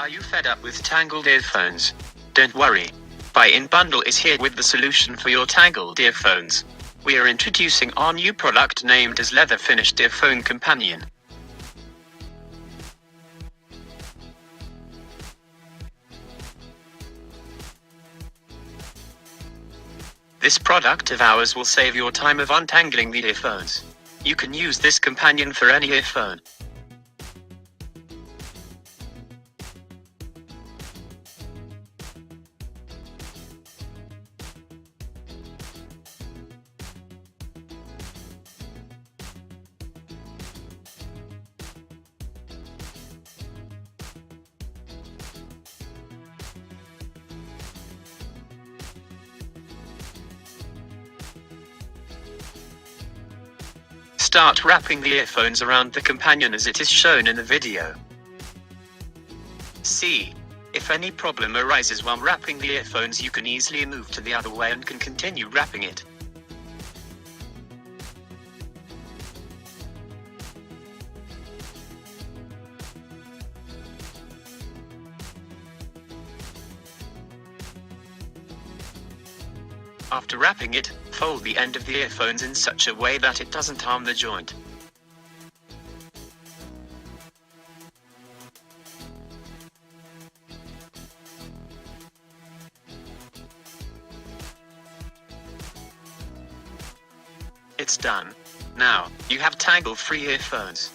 Are you fed up with tangled earphones? Don't worry. Buy-in Bundle is here with the solution for your tangled earphones. We are introducing our new product named as Leather Finished Earphone Companion. This product of ours will save your time of untangling the earphones. You can use this companion for any earphone. Start wrapping the earphones around the companion as it is shown in the video. See. If any problem arises while wrapping the earphones, you can easily move to the other way and can continue wrapping it. After wrapping it, fold the end of the earphones in such a way that it doesn't harm the joint. It's done. Now, you have tangle-free earphones.